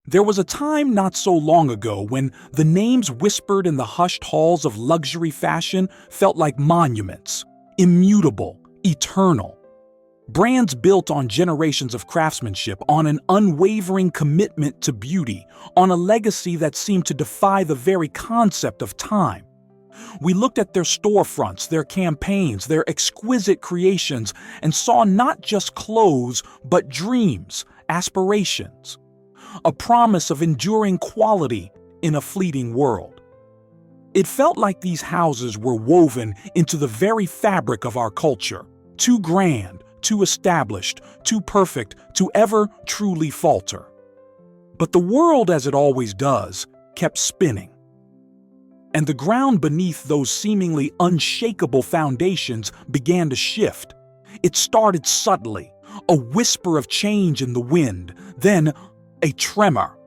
There was a time not so long ago when the names whispered in the hushed halls of luxury fashion felt like monuments, immutable, eternal. Brands built on generations of craftsmanship, on an unwavering commitment to beauty, on a legacy that seemed to defy the very concept of time. We looked at their storefronts, their campaigns, their exquisite creations, and saw not just clothes, but dreams, aspirations. A promise of enduring quality in a fleeting world. It felt like these houses were woven into the very fabric of our culture, too grand, too established, too perfect to ever truly falter. But the world, as it always does, kept spinning. And the ground beneath those seemingly unshakable foundations began to shift. It started subtly, a whisper of change in the wind, then a tremor.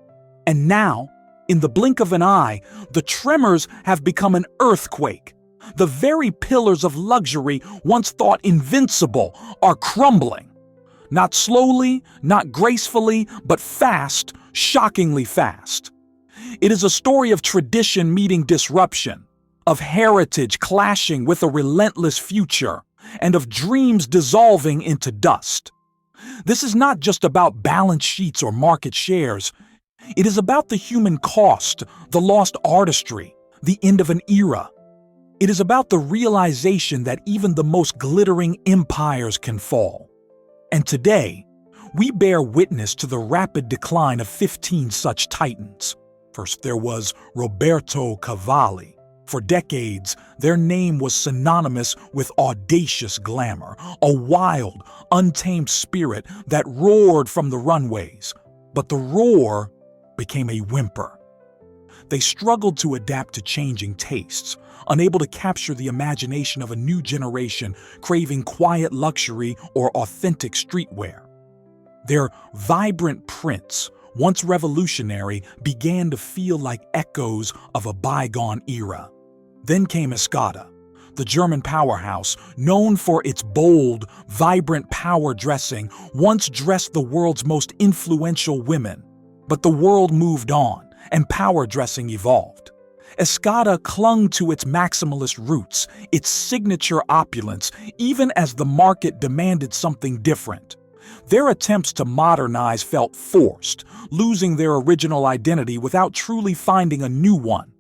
And now, in the blink of an eye, the tremors have become an earthquake. The very pillars of luxury, once thought invincible, are crumbling. Not slowly, not gracefully, but fast, shockingly fast. It is a story of tradition meeting disruption, of heritage clashing with a relentless future, and of dreams dissolving into dust. This is not just about balance sheets or market shares. It is about the human cost, the lost artistry, the end of an era. It is about the realization that even the most glittering empires can fall. And today, we bear witness to the rapid decline of 15 such titans. First, there was Roberto Cavalli. For decades, their name was synonymous with audacious glamour, a wild, untamed spirit that roared from the runways. But the roar became a whimper. They struggled to adapt to changing tastes, unable to capture the imagination of a new generation craving quiet luxury or authentic streetwear. Their vibrant prints, once revolutionary, began to feel like echoes of a bygone era. Then came Escada, the German powerhouse, known for its bold, vibrant power dressing, once dressed the world's most influential women. But the world moved on, and power dressing evolved. Escada clung to its maximalist roots, its signature opulence, even as the market demanded something different. Their attempts to modernize felt forced, losing their original identity without truly finding a new one.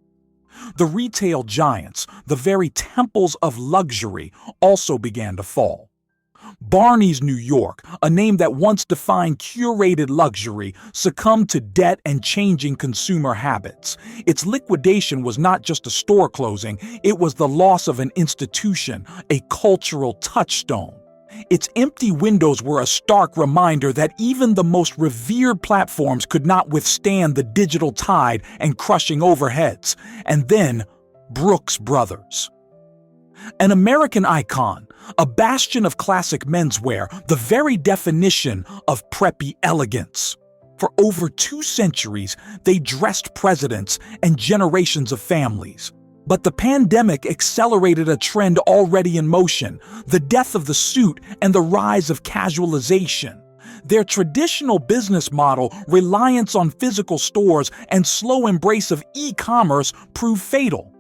The retail giants, the very temples of luxury, also began to fall. Barneys New York, a name that once defined curated luxury, succumbed to debt and changing consumer habits. Its liquidation was not just a store closing, it was the loss of an institution, a cultural touchstone. Its empty windows were a stark reminder that even the most revered platforms could not withstand the digital tide and crushing overheads. And then, Brooks Brothers. An American icon, a bastion of classic menswear, the very definition of preppy elegance. For over 2 centuries, they dressed presidents and generations of families. But the pandemic accelerated a trend already in motion, the death of the suit and the rise of casualization. Their traditional business model, reliance on physical stores, and slow embrace of e-commerce proved fatal.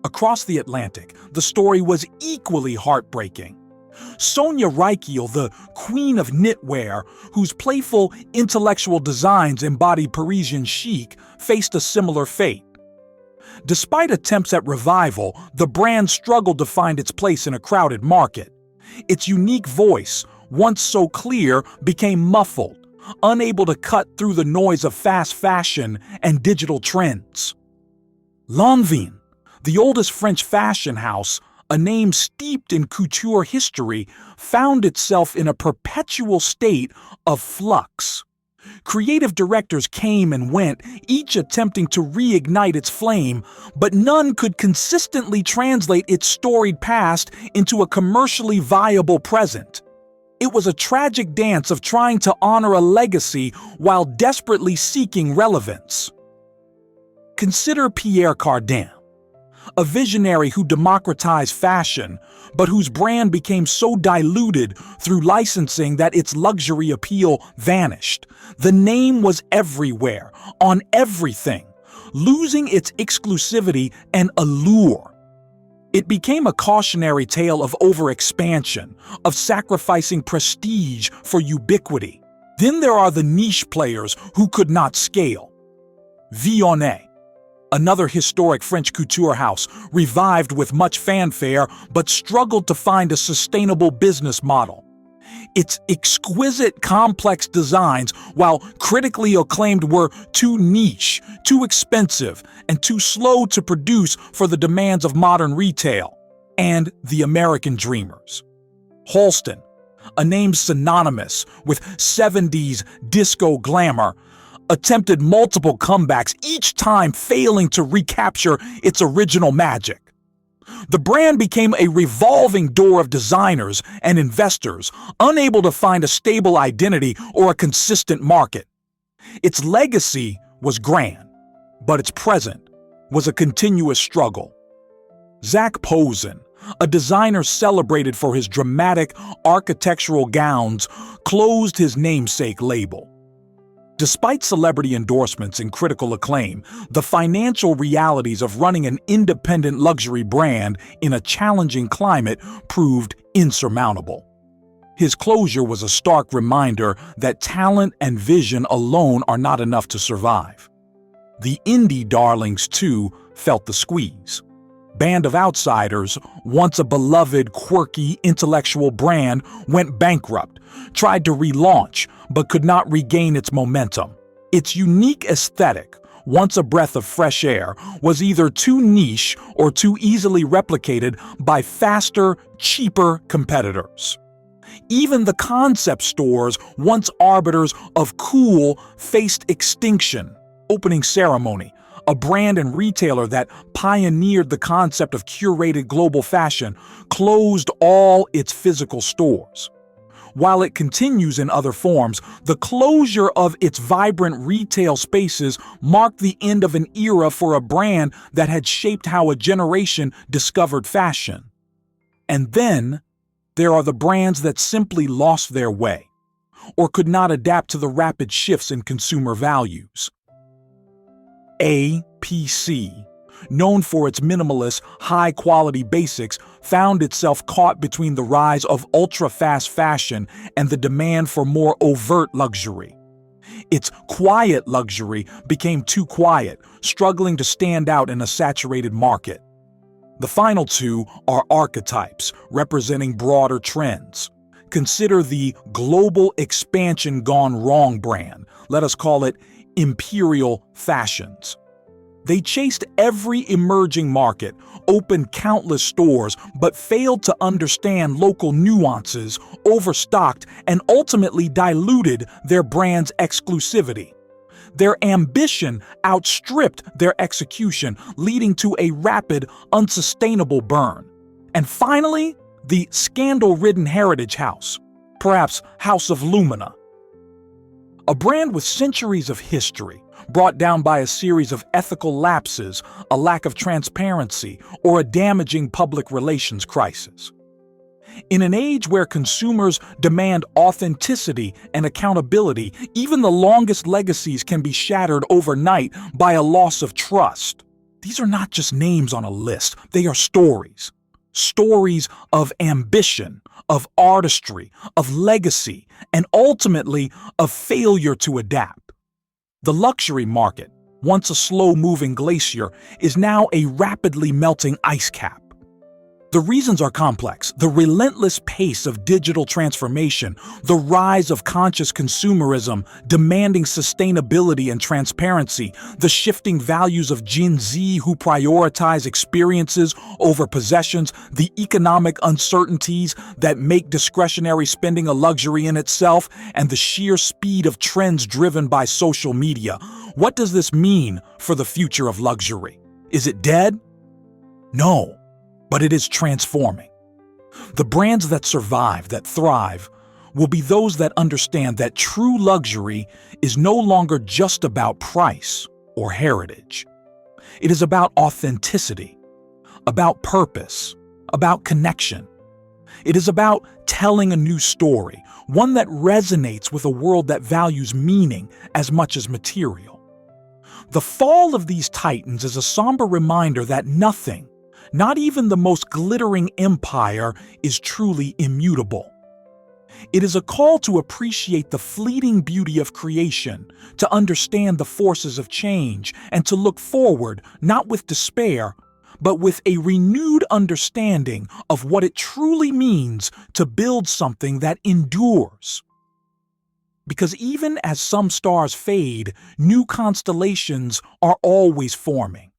Across the Atlantic, the story was equally heartbreaking. Sonia Rykiel, the queen of knitwear, whose playful, intellectual designs embodied Parisian chic, faced a similar fate. Despite attempts at revival, the brand struggled to find its place in a crowded market. Its unique voice, once so clear, became muffled, unable to cut through the noise of fast fashion and digital trends. Lanvin, the oldest French fashion house, a name steeped in couture history, found itself in a perpetual state of flux. Creative directors came and went, each attempting to reignite its flame, but none could consistently translate its storied past into a commercially viable present. It was a tragic dance of trying to honor a legacy while desperately seeking relevance. Consider Pierre Cardin. a visionary who democratized fashion, but whose brand became so diluted through licensing that its luxury appeal vanished. The name was everywhere, on everything, losing its exclusivity and allure. It became a cautionary tale of overexpansion, of sacrificing prestige for ubiquity. Then there are the niche players who could not scale. Vionnet, another historic French couture house, revived with much fanfare but struggled to find a sustainable business model. Its exquisite, complex designs, while critically acclaimed, were too niche, too expensive, and too slow to produce for the demands of modern retail. And the American dreamers. Halston, a name synonymous with 70s disco glamour, attempted multiple comebacks, each time failing to recapture its original magic. The brand became a revolving door of designers and investors, unable to find a stable identity or a consistent market. Its legacy was grand, but its present was a continuous struggle. Zac Posen, a designer celebrated for his dramatic architectural gowns, closed his namesake label. Despite celebrity endorsements and critical acclaim, the financial realities of running an independent luxury brand in a challenging climate proved insurmountable. His closure was a stark reminder that talent and vision alone are not enough to survive. The indie darlings, too, felt the squeeze. Band of Outsiders, once a beloved, quirky, intellectual brand, went bankrupt, tried to relaunch, but could not regain its momentum. Its unique aesthetic, once a breath of fresh air, was either too niche or too easily replicated by faster, cheaper competitors. Even the concept stores, once arbiters of cool, faced extinction. Opening Ceremony, a brand and retailer that pioneered the concept of curated global fashion, closed all its physical stores. While it continues in other forms, the closure of its vibrant retail spaces marked the end of an era for a brand that had shaped how a generation discovered fashion. And then there are the brands that simply lost their way, or could not adapt to the rapid shifts in consumer values. APC, known for its minimalist, high-quality basics, found itself caught between the rise of ultra-fast fashion and the demand for more overt luxury. Its quiet luxury became too quiet, struggling to stand out in a saturated market. The final two are archetypes, representing broader trends. Consider the global expansion gone wrong brand. Let us call it Imperial Fashions. They chased every emerging market, opened countless stores, but failed to understand local nuances, overstocked, and ultimately diluted their brand's exclusivity. Their ambition outstripped their execution, leading to a rapid, unsustainable burn. And finally, the scandal-ridden heritage house, perhaps House of Lumina. A brand with centuries of history, brought down by a series of ethical lapses, a lack of transparency, or a damaging public relations crisis. In an age where consumers demand authenticity and accountability, even the longest legacies can be shattered overnight by a loss of trust. These are not just names on a list, they are stories. Stories of ambition, of artistry, of legacy, and ultimately of failure to adapt. The luxury market, once a slow-moving glacier, is now a rapidly melting ice cap. The reasons are complex. The relentless pace of digital transformation, the rise of conscious consumerism demanding sustainability and transparency, the shifting values of Gen Z who prioritize experiences over possessions, the economic uncertainties that make discretionary spending a luxury in itself, and the sheer speed of trends driven by social media. What does this mean for the future of luxury? Is it dead? No. But it is transforming. The brands that survive, that thrive, will be those that understand that true luxury is no longer just about price or heritage. It is about authenticity, about purpose, about connection. It is about telling a new story, one that resonates with a world that values meaning as much as material. The fall of these titans is a somber reminder that nothing, not even the most glittering empire, is truly immutable. It is a call to appreciate the fleeting beauty of creation, to understand the forces of change, and to look forward, not with despair, but with a renewed understanding of what it truly means to build something that endures. Because even as some stars fade, new constellations are always forming.